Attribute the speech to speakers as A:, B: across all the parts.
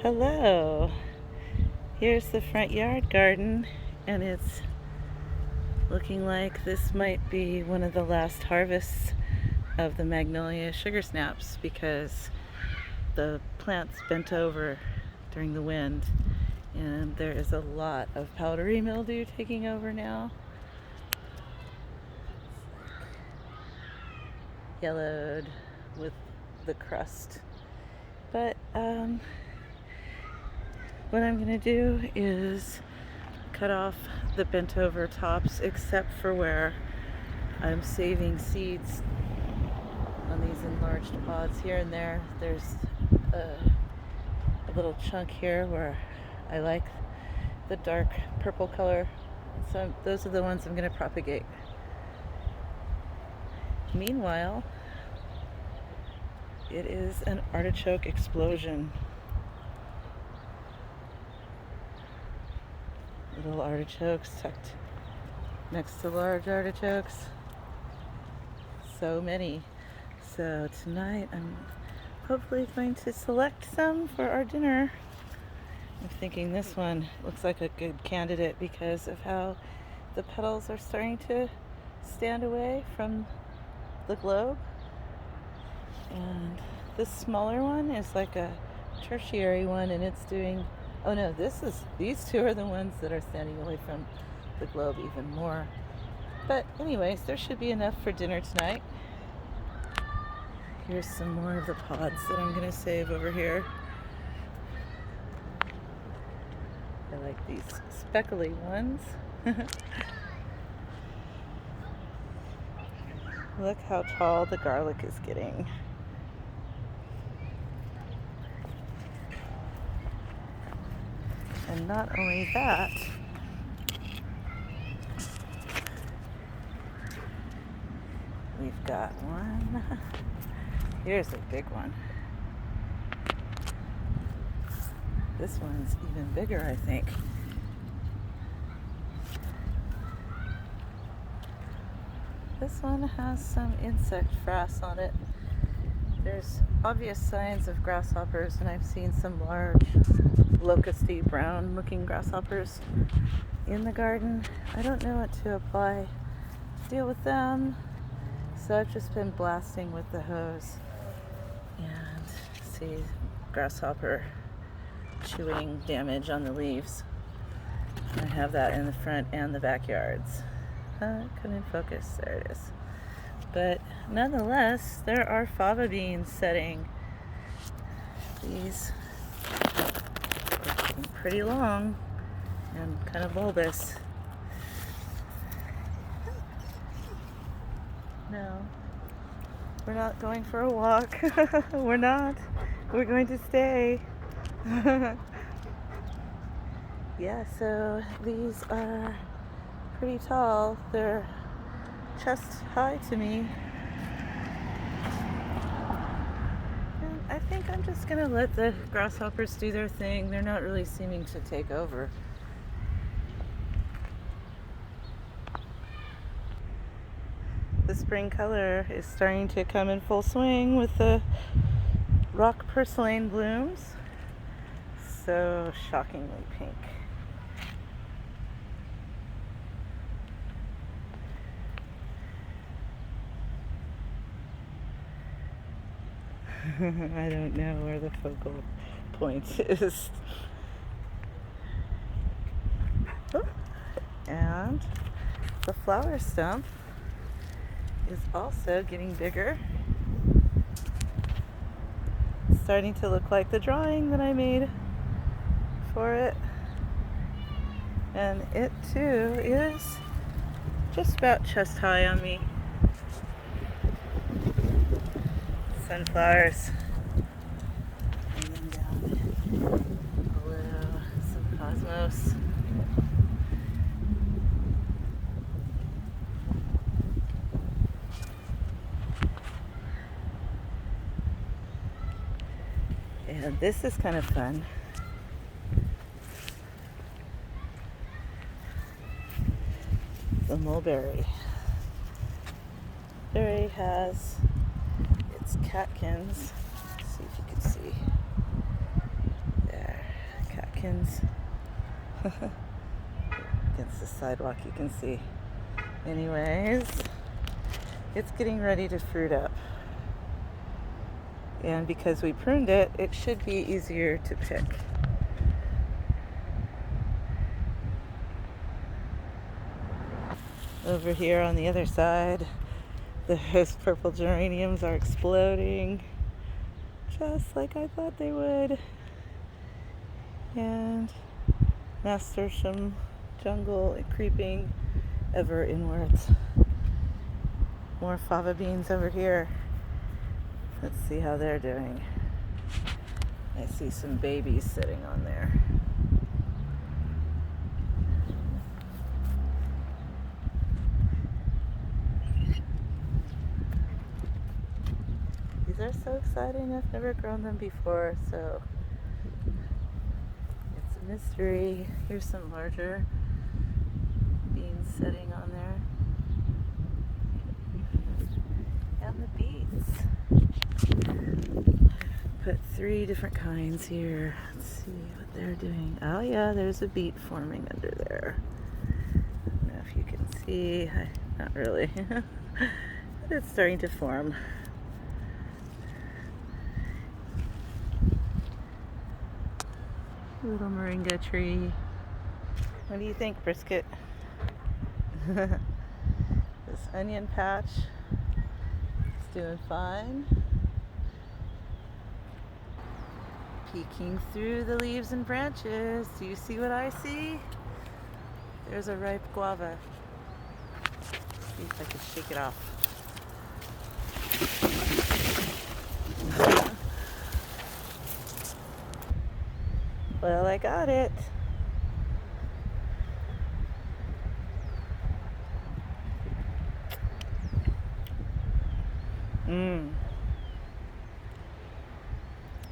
A: Hello, here's the front yard garden, and it's looking like this might be one of the last harvests of the magnolia sugar snaps because the plants bent over during the wind, and there is a lot of powdery mildew taking over now. It's like yellowed with the crust, but what I'm gonna do is cut off the bent over tops except for where I'm saving seeds on these enlarged pods here and there. There's a little chunk here where I like the dark purple color, so those are the ones I'm going to propagate. Meanwhile, it is an artichoke explosion. Little artichokes tucked next to large artichokes. So many. So tonight I'm hopefully going to select some for our dinner. I'm thinking this one looks like a good candidate because of how the petals are starting to stand away from the globe. And this smaller one is like a tertiary one, and it's doing, oh no, these two are the ones that are standing away from the globe even more. But anyways, there should be enough for dinner tonight. Here's some more of the pods that I'm gonna save over here. I like these speckly ones. Look how tall the garlic is getting. And not only that, we've got one. Here's a big one. This one's even bigger, I think. This one has some insect frass on it. There's obvious signs of grasshoppers, and I've seen some large locusty brown looking grasshoppers in the garden. I don't know what to apply to deal with them, so I've just been blasting with the hose. And see grasshopper chewing damage on the leaves. I have that in the front and the backyards. Couldn't focus. There it is. But nonetheless, there are fava beans setting. These are getting pretty long and kind of bulbous. No, we're not going for a walk. We're not. We're going to stay. Yeah, so these are pretty tall. They're chest high to me. And I think I'm just gonna let the grasshoppers do their thing. They're not really seeming to take over. The spring color is starting to come in full swing with the rock purslane blooms. So shockingly pink. I don't know where the focal point is. Oh. And the flower stump is also getting bigger. It's starting to look like the drawing that I made for it. And it too is just about chest high on me. Sunflowers. And then down below, some cosmos. And this is kind of fun. The mulberry. Mulberry has its catkins. Let's see if you can see. There. pumpkins. Against the sidewalk you can see. Anyways, it's getting ready to fruit up. And because we pruned it, it should be easier to pick. Over here on the other side, those purple geraniums are exploding, just like I thought they would. And nasturtium jungle creeping ever inwards. More fava beans over here. Let's see how they're doing. I see some babies sitting on there. These are so exciting. I've never grown them before, so it's a mystery. Here's some larger beans sitting on there. And the beets. Put 3 different kinds here. Let's see what they're doing. Oh yeah, there's a beet forming under there. I don't know if you can see. Not really. But it's starting to form. Little moringa tree. What do you think, Brisket? This onion patch is doing fine. Peeking through the leaves and branches. Do you see what I see? There's a ripe guava. See if I can shake it off. Well, I got it.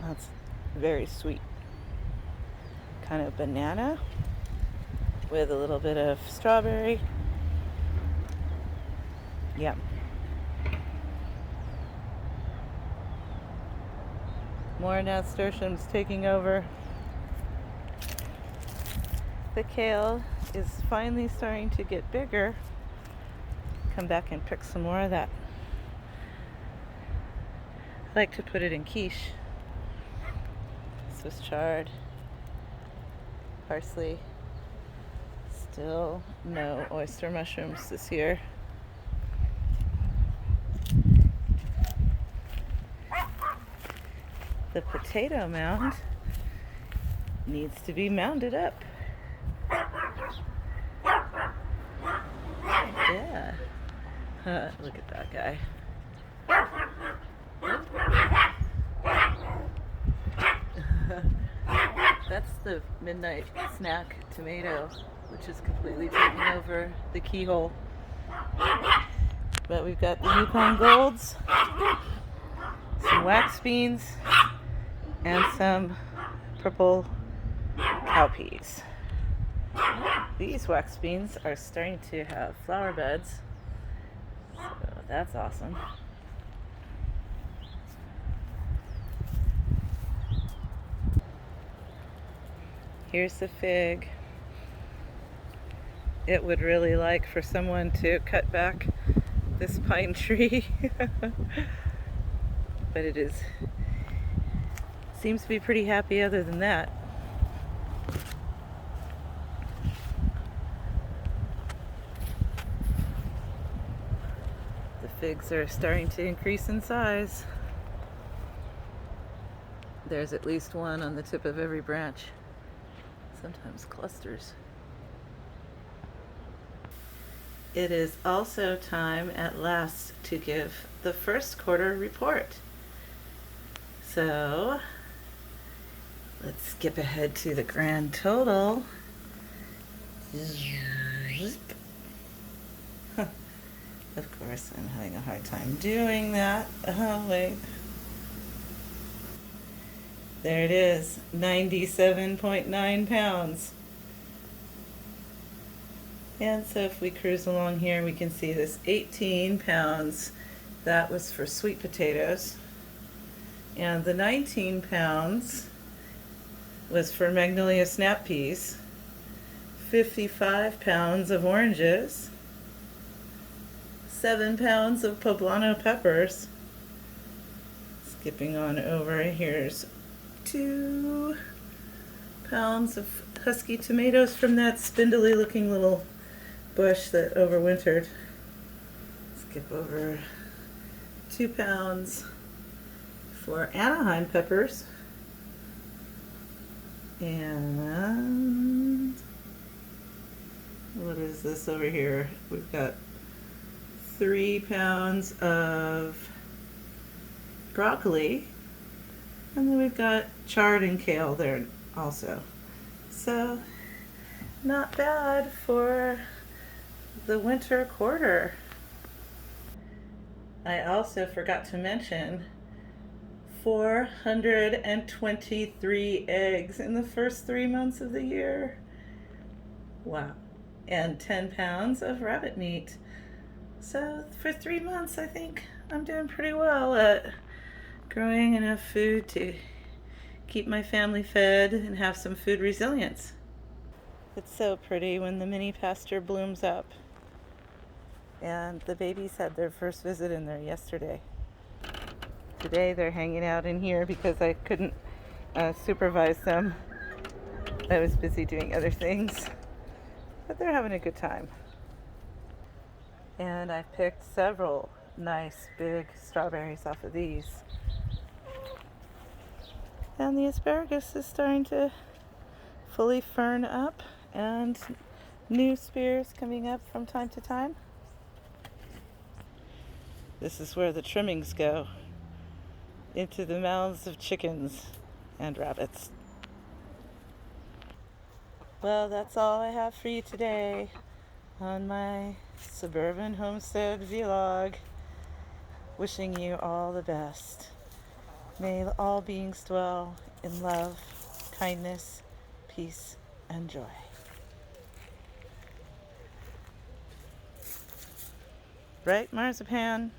A: That's very sweet. Kind of banana with a little bit of strawberry. Yep. More nasturtiums taking over. The kale is finally starting to get bigger. Come back and pick some more of that. I like to put it in quiche. Swiss chard, parsley. Still no oyster mushrooms this year. The potato mound needs to be mounded up. Yeah. Look at that guy. That's the midnight snack tomato, which is completely taking over the keyhole. But we've got the Yukon Golds, some wax beans, and some purple cowpeas. These wax beans are starting to have flower buds, so that's awesome. Here's the fig. It would really like for someone to cut back this pine tree. But it seems to be pretty happy other than that. The figs are starting to increase in size. There's at least one on the tip of every branch. Sometimes clusters. It is also time at last to give the first quarter report. So let's skip ahead to the grand total. Of course, I'm having a hard time doing that. Oh, wait. There it is, 97.9 pounds. And so if we cruise along here, we can see this 18 pounds. That was for sweet potatoes. And the 19 pounds was for magnolia snap peas, 55 pounds of oranges, 7 pounds of poblano peppers. Skipping on over, here's 2 pounds of husky tomatoes from that spindly looking little bush that overwintered. Skip over 2 pounds for Anaheim peppers. And what is this over here? We've got 3 pounds of broccoli, and then we've got chard and kale there also. So not bad for the winter quarter. I also forgot to mention 423 eggs in the first 3 months of the year. Wow. And 10 pounds of rabbit meat. So for 3 months, I think I'm doing pretty well at growing enough food to keep my family fed and have some food resilience. It's so pretty when the mini pasture blooms up. And the babies had their first visit in there yesterday. Today they're hanging out in here because I couldn't supervise them. I was busy doing other things. But they're having a good time. And I've picked several nice big strawberries off of these. And the asparagus is starting to fully fern up, and new spears coming up from time to time. This is where the trimmings go, into the mouths of chickens and rabbits. Well, that's all I have for you today on my Suburban Homestead vlog. Wishing you all the best. May all beings dwell in love, kindness, peace, and joy. Right, Marzipan?